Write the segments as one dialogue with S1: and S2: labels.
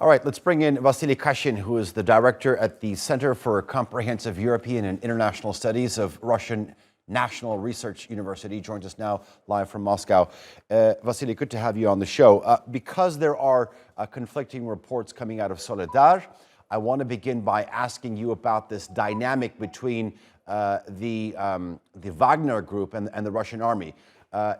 S1: All right, let's bring in Vasily Kashin, who is the director at the Center for Comprehensive European and International Studies of Russian National Research University. Joins us now live from Moscow. Vasily, good to have you on the show. Because there are conflicting reports coming out of Soledar, I want to begin by asking you about this dynamic between the Wagner Group and the Russian army.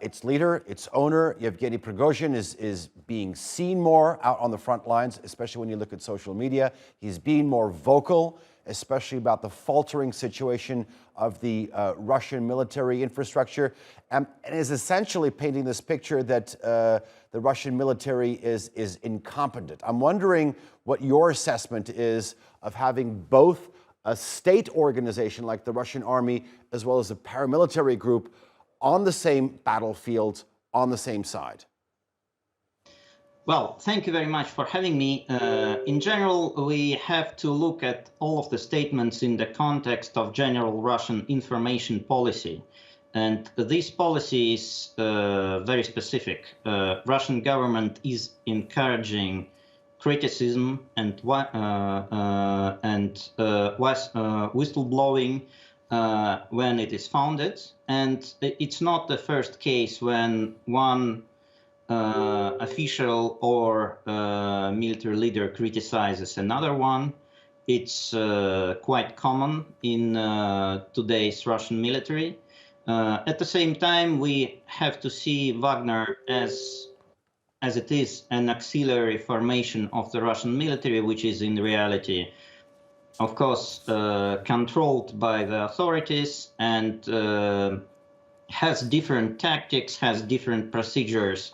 S1: Its leader, its owner, Yevgeny Prigozhin, is being seen more out on the front lines, especially when you look at social media. He's being more vocal, especially about the faltering situation of the Russian military infrastructure, and is essentially painting this picture that the Russian military is incompetent. I'm wondering what your assessment is of having both a state organization like the Russian army as well as a paramilitary group on the same battlefield, on the same side.
S2: Well, thank you very much for having me. In general, we have to look at all of the statements in the context of general Russian information policy. And this policy is very specific. Russian government is encouraging criticism and whistleblowing when it is founded. And it's not the first case when one official or military leader criticizes another one. It's quite common in today's Russian military. At the same time, we have to see Wagner as it is an auxiliary formation of the Russian military, which is in reality, of course, controlled by the authorities and has different tactics, has different procedures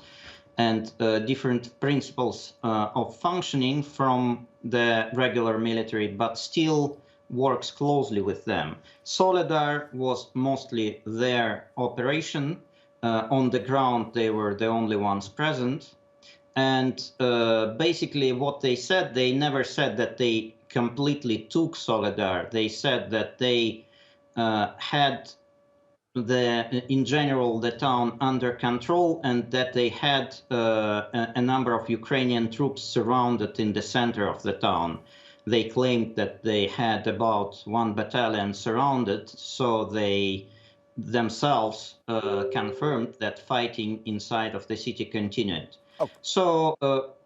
S2: and different principles of functioning from the regular military, but still works closely with them. Soledar was mostly their operation. On the ground, they were the only ones present. And basically what they said, they never said that they completely took Soledar. They said that they had in general the town under control, and that they had a number of Ukrainian troops surrounded in the center of the town. They claimed that they had about 1 battalion surrounded, so they themselves confirmed that fighting inside of the city continued. Oh. So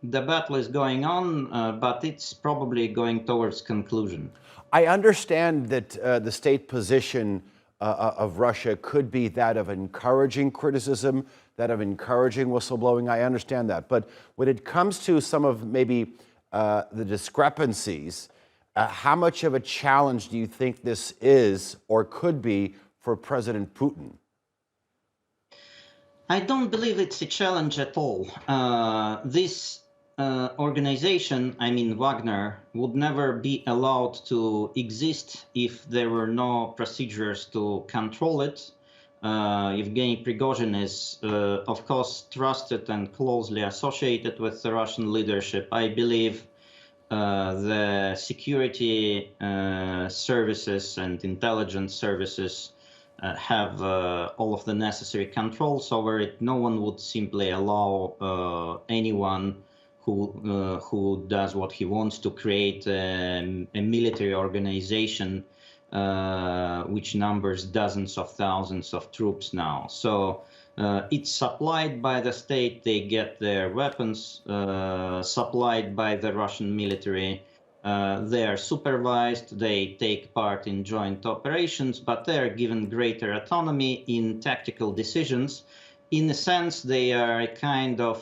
S2: the battle is going on, but it's probably going towards conclusion.
S1: I understand that the state position of Russia could be that of encouraging criticism, that of encouraging whistleblowing. I understand that. But when it comes to some of maybe the discrepancies, how much of a challenge do you think this is or could be for President Putin?
S2: I don't believe it's a challenge at all. This organization, I mean Wagner, would never be allowed to exist if there were no procedures to control it. Yevgeny Prigozhin is, of course, trusted and closely associated with the Russian leadership. I believe the security services and intelligence services have all of the necessary controls over it. No one would simply allow anyone who does what he wants to create a military organization which numbers dozens of thousands of troops now. So it's supplied by the state. They get their weapons supplied by the Russian military. They are supervised, they take part in joint operations, but they are given greater autonomy in tactical decisions. In a sense, they are a kind of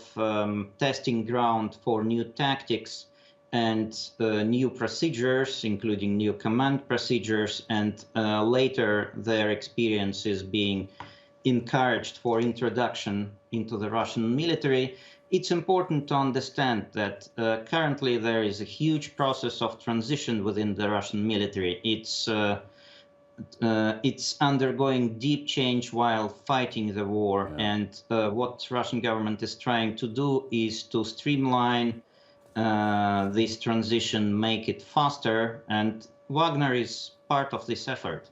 S2: testing ground for new tactics and new procedures, including new command procedures, and later their experience is being encouraged for introduction into the Russian military. It's important to understand that currently there is a huge process of transition within the Russian military. It's undergoing deep change while fighting the war. Yeah. And what Russian government is trying to do is to streamline this transition, make it faster, and Wagner is part of this effort.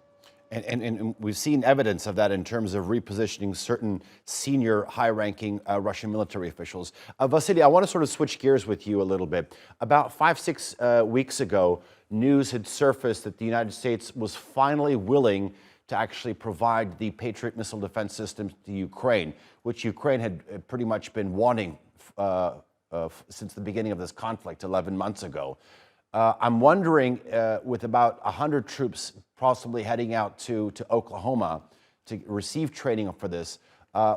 S1: And we've seen evidence of that in terms of repositioning certain senior, high-ranking Russian military officials. Vasily, I want to sort of switch gears with you a little bit. About 5-6 weeks ago, news had surfaced that the United States was finally willing to actually provide the Patriot missile defense systems to Ukraine, which Ukraine had pretty much been wanting since the beginning of this conflict 11 months ago. I'm wondering, with about 100 troops possibly heading out to Oklahoma to receive training for this,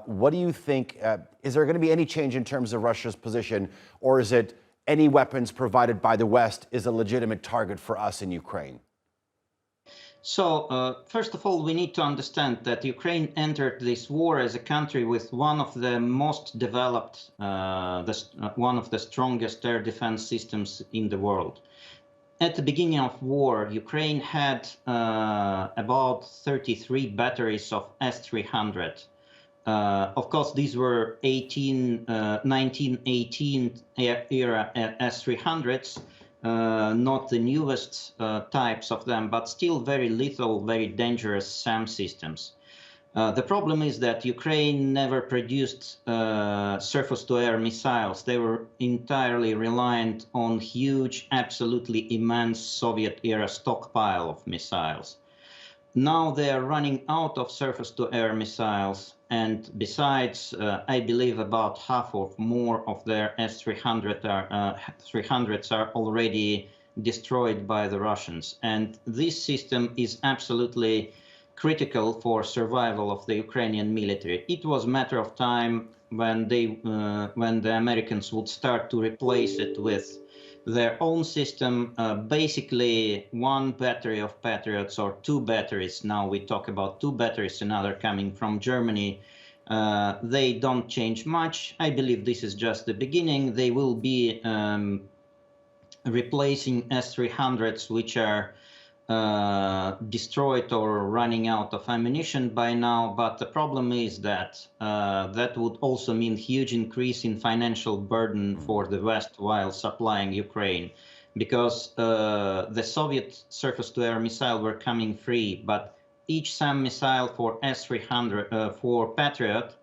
S1: what do you think? Is there going to be any change in terms of Russia's position, or is it any weapons provided by the West is a legitimate target for us in Ukraine?
S2: So, first of all, we need to understand that Ukraine entered this war as a country with one of the most developed, one of the strongest air defense systems in the world. At the beginning of war, Ukraine had about 33 batteries of S-300. Of course, these were 1918 era S-300s. Not the newest types of them, but still very lethal, very dangerous SAM systems. The problem is that Ukraine never produced surface-to-air missiles. They were entirely reliant on huge, absolutely immense Soviet-era stockpile of missiles. Now they are running out of surface-to-air missiles, and besides, I believe about half or more of their S-300s are already destroyed by the Russians. And this system is absolutely critical for survival of the Ukrainian military. It was a matter of time when the Americans would start to replace it with their own system. Basically, one battery of Patriots or two batteries. Now we talk about two batteries, another coming from Germany. They don't change much. I believe this is just the beginning. They will be replacing S-300s, which are destroyed or running out of ammunition by now. But the problem is that that would also mean huge increase in financial burden for the West while supplying Ukraine, because the Soviet surface-to-air missile were coming free, but each SAM missile for S-300 for Patriot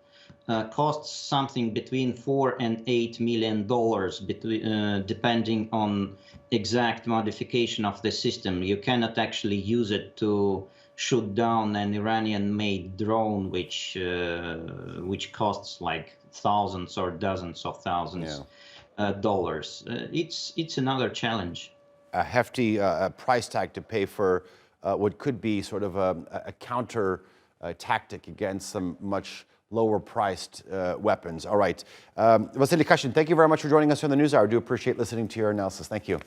S2: costs something between $4 and $8 million, depending on exact modification of the system. You cannot actually use it to shoot down an Iranian-made drone, which costs like thousands or dozens of thousands dollars. It's another challenge.
S1: A hefty price tag to pay for what could be sort of a counter tactic against some much lower-priced weapons. All right. Vasily Kashin, thank you very much for joining us here on the NewsHour. I do appreciate listening to your analysis. Thank you.